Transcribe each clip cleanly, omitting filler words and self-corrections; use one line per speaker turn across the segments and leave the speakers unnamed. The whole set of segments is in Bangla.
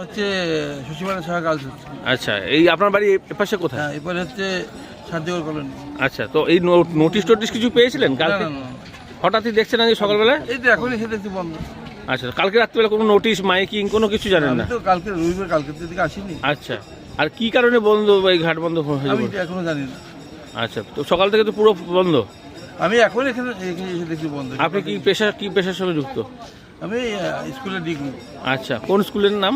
হচ্ছে শশীমালা সাহা গার্লস স্কুল।
আচ্ছা, এই আপনার বাড়ি এপাশে কোথায়?
হ্যাঁ, এরপরে হচ্ছে শান্তিগড় কলোনি।
আচ্ছা, তো এই নোটিশ টোটিশ কিছু পেয়েছিলেন
না
কালকে?
না না,
হঠাৎই দেখছেন আজকে সকালবেলা?
এই তো এখনই এসে দেখছি বন্ধ।
আচ্ছা, কালকে রাত্রিবেলা কোনো নোটিশ মাইকিং কোনো কিছু জানেন
আমি
না?
তো কালকে রবিবার, কালকে তো এদিকে আসিনি।
আচ্ছা, আর কি কারণে বন্ধ, এই ঘাট বন্ধ হয়েছে?
আমি এটা এখনো জানি না।
আচ্ছা, তো সকাল থেকে তো পুরো বন্ধ।
আমি এখন এখানে এসে দেখছি বন্ধ।
আপনি কি পেশার সঙ্গে যুক্ত?
আমি স্কুলের ডিগ্রি।
আচ্ছা, কোন স্কুলের নাম?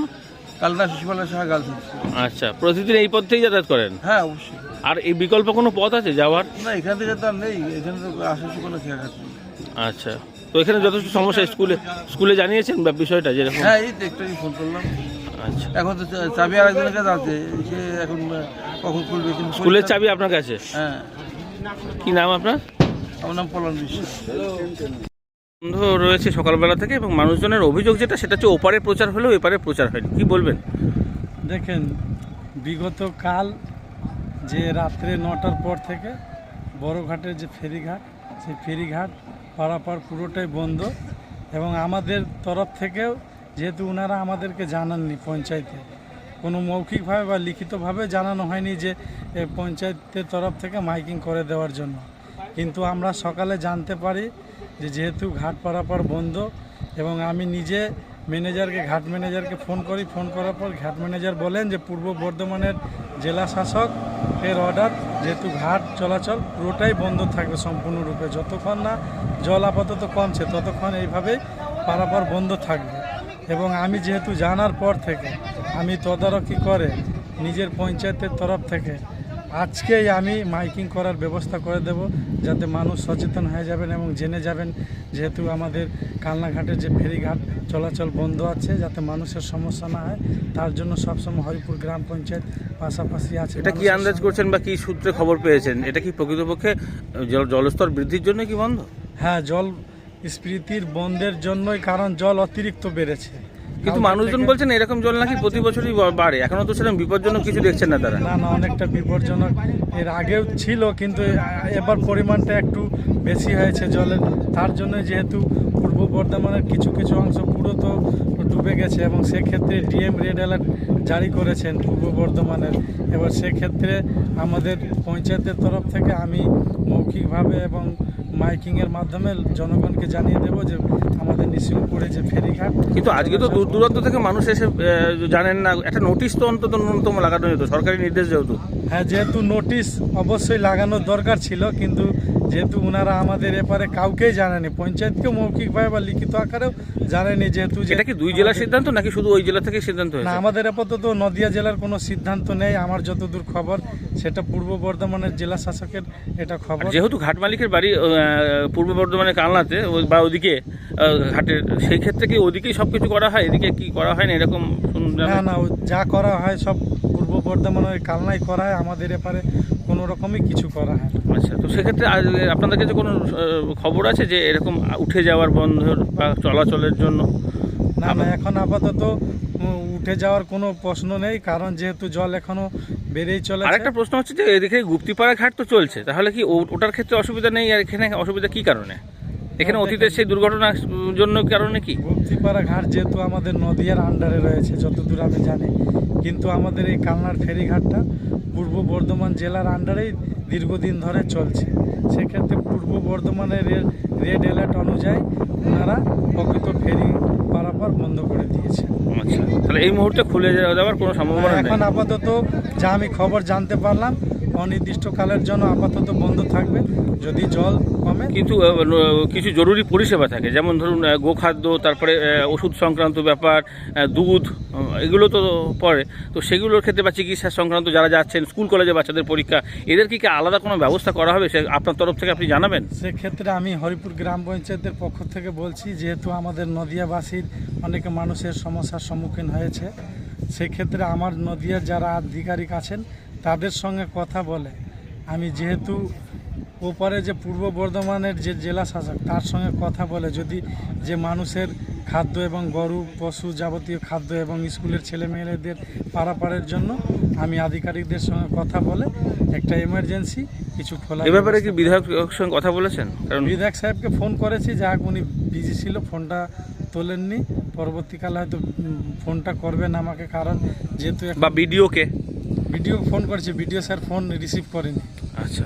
Kalna Shashimala Saha girls school.
আচ্ছা, প্রতিদিন এই পথ থেকেই যাতায়াত করেন?
হ্যাঁ, অবশ্যই।
আর এই বিকল্প কোনো পথ আছে যাওয়ার?
না, এখান থেকে তো আর নেই, এখানে তো আশেপাশে কোনো খেয়াঘাট নেই।
আচ্ছা, তো এখানে যথেষ্ট সমস্যা, স্কুলে জানিয়েছেন বা বিষয়টা যেরকম?
হ্যাঁ, এই তো একটু ফোন করলাম।
আচ্ছা,
এখন তো চাবি আরেকজনের কাছে আছে, সে এখন কখন খুলবে।
স্কুলের চাবি আপনার কাছে?
হ্যাঁ।
কি নাম আপনার?
আমার নাম পলন বিশ্বাস।
বন্ধ রয়েছে সকালবেলা থেকে, এবং মানুষজনের অভিযোগ যেটা সেটা হচ্ছে ওপারে প্রচার হলেও এপারে প্রচার হয়নি। কি বলবেন?
দেখেন, বিগত কাল যে রাত্রে 9টার পর থেকে বড়ঘাটের যে ফেরিঘাট, সেই ফেরিঘাট পারাপার পুরোটাই বন্ধ। এবং আমাদের তরফ থেকেও যেহেতু ওনারা আমাদেরকে জানাননি, পঞ্চায়েতে কোনো মৌখিকভাবে বা লিখিতভাবে জানানো হয়নি যে পঞ্চায়েতের তরফ থেকে মাইকিং করে দেওয়ার জন্য, কিন্তু আমরা সকালে জানতে পারি যে যেহেতু ঘাট পারাপার বন্ধ, এবং আমি নিজে ঘাট ম্যানেজারকে ফোন করি। ফোন করার পর ঘাট ম্যানেজার বলেন যে পূর্ব বর্ধমানের জেলা শাসক এর অর্ডার, যেহেতু ঘাট চলাচল পুরোটাই বন্ধ থাকবে সম্পূর্ণরূপে, যতক্ষণ না জল আপাতত কমছে ততক্ষণ এইভাবেই পারাপার বন্ধ থাকবে। এবং আমি যেহেতু জানার পর থেকে আমি তদারকি করে নিজের পঞ্চায়েতের তরফ থেকে আজকেই আমি মাইকিং করার ব্যবস্থা করে দেব, যাতে মানুষ সচেতন হয়ে যাবেন এবং জেনে যাবেন যেহেতু আমাদের কালনাঘাটের যে ফেরিঘাট চলাচল বন্ধ আছে, যাতে মানুষের সমস্যা না হয় তার জন্য সবসময় হরিপুর গ্রাম পঞ্চায়েত পাশাপাশি আছে।
এটা কি আন্দাজ করছেন বা কি সূত্রে খবর পেয়েছেন? এটা কি প্রকৃতপক্ষে জলস্তর বৃদ্ধির জন্য কি বন্ধ?
হ্যাঁ, জল স্ফীতির বন্ধের জন্যই, কারণ জল অতিরিক্ত বেড়েছে।
কিন্তু মানুষজন বলছেন এরকম জল নাকি প্রতি বছরই বাড়ে, এখনো তো সেরকম বিপজ্জনক কিছু দেখছেন না তারা?
না, অনেকটা বিপজ্জনক এর আগেও ছিল, কিন্তু এবার পরিমাণটা একটু বেশি হয়েছে জলের। তার জন্য যেহেতু পূর্ব বর্ধমানের কিছু অংশ পুরো তো ডুবে গেছে, এবং সেক্ষেত্রে ডিএম রেড অ্যালার্ট জারি করেছেন পূর্ব বর্ধমানের। এবার সেক্ষেত্রে আমাদের পঞ্চায়েতের তরফ থেকে আমি মৌখিকভাবে এবং মাইকিংয়ের মাধ্যমে জনগণকে জানিয়ে দেব যে আমাদের নিশিমপুরে যে ফেরিঘাট।
কিন্তু আজকে তো দূর দূরান্ত থেকে মানুষ এসে জানেন না, একটা নোটিশ তো অন্তত ন্যূনতম লাগানো যেত, সরকারি নির্দেশ যেহেতু।
হ্যাঁ, যেহেতু নোটিশ অবশ্যই লাগানোর দরকার ছিল, কিন্তু যেহেতু ওনারা আমাদের এপারে কাউকেই জানেনি, পঞ্চায়েতকেও মৌখিকভাবে বা লিখিত আকারেও জানেনি। যেহেতু
এটা কি দুই জেলার সিদ্ধান্ত নাকি শুধু ওই জেলা থেকে সিদ্ধান্ত
না,
হয়েছে?
আমাদের আপাতত নদিয়া জেলার কোনো সিদ্ধান্ত নেই। আমার যতদূর খবর সেটা পূর্ব বর্ধমানের জেলা শাসকের এটা খবর।
যেহেতু ঘাট মালিকের বাড়ি পূর্ব বর্ধমানের কালনাতে বা ওদিকে ঘাটের, সেই ক্ষেত্রে কি ওদিকেই সব কিছু করা হয়, এদিকে কি করা হয় না এরকম?
না, যা করা হয় সব পূর্ব বর্ধমানের কালনায় করা হয়, আমাদের এপারে কোনো রকমই কিছু করা হয়।
আচ্ছা, তো সেক্ষেত্রে আপনাদের কাছে কোনো খবর আছে যে এরকম উঠে যাওয়ার বন্ধ বা চলাচলের জন্য?
না, এখন আপাতত উঠে যাওয়ার কোনো প্রশ্ন নেই, কারণ যেহেতু জল এখনো বেড়েই চলেছে।
আরেকটা প্রশ্ন হচ্ছে যে এদিকে গুপ্তিপাড়া ঘাট তো চলছে, তাহলে কি ওটার ক্ষেত্রে অসুবিধা নেই? আর এখানে অসুবিধা কি কারণে? এখানে অতীতের সেই দুর্ঘটনার জন্য কারণে কি?
গুপ্তিপাড়া ঘাট যেহেতু আমাদের নদিয়ার আন্ডারে রয়েছে যতদূর আমি জানি, কিন্তু আমাদের এই কালনার ফেরিঘাটটা পূর্ব বর্ধমান জেলার আন্ডারেই দীর্ঘদিন ধরে চলছে। সেক্ষেত্রে পূর্ব বর্ধমানের রেড অ্যালার্ট অনুযায়ী ওনারা প্রকৃত ফেরি পারাপার বন্ধ করে দিয়েছে।
আচ্ছা, তাহলে এই মুহূর্তে খুলে যাওয়ার কোনো সম্ভাবনা নেই?
এখন আপাতত যা আমি খবর জানতে পারলাম, অনির্দিষ্টকালের জন্য আপাতত বন্ধ থাকবে, যদি জল কমে।
কিন্তু কিছু জরুরি পরিষেবা থাকে, যেমন ধরুন গোখাদ্য, তারপরে ওষুধ সংক্রান্ত ব্যাপার, দুধ, এগুলো তো পড়ে। তো সেগুলোর ক্ষেত্রে বা চিকিৎসা সংক্রান্ত যারা যাচ্ছেন, স্কুল কলেজে বাচ্চাদের পরীক্ষা, এদের কি আলাদা কোনো ব্যবস্থা করা হবে সে আপনার তরফ থেকে আপনি জানাবেন?
সেক্ষেত্রে আমি হরিপুর গ্রাম পঞ্চায়েতের পক্ষ থেকে বলছি, যেহেতু আমাদের নদিয়াবাসীর অনেকে মানুষের সমস্যার সম্মুখীন হয়েছে, সেক্ষেত্রে আমার নদিয়ার যারা আধিকারিক আছেন তাদের সঙ্গে কথা বলে আমি, যেহেতু ওপারে যে পূর্ব বর্ধমানের যে জেলা শাসক তার সঙ্গে কথা বলে, যদি যে মানুষের খাদ্য এবং গরু পশু যাবতীয় খাদ্য এবং স্কুলের ছেলেমেয়েদের পারাপারের জন্য আমি আধিকারিকদের সঙ্গে কথা বলে একটা এমার্জেন্সি কিছু খোলা।
এ ব্যাপারে কি বিধায়কের সঙ্গে কথা বলেছেন?
কারণ বিধায়ক সাহেবকে ফোন করেছি, যাক উনি বিজি ছিল, ফোনটা তোলেননি। পরবর্তীকালে হয়তো ফোনটা করবেন আমাকে, কারণ যেহেতু
বা বিডিওকে?
ভিডিও ফোন করেছে, ভিডিও স্যার ফোন রিসিভ করেনি।
আচ্ছা।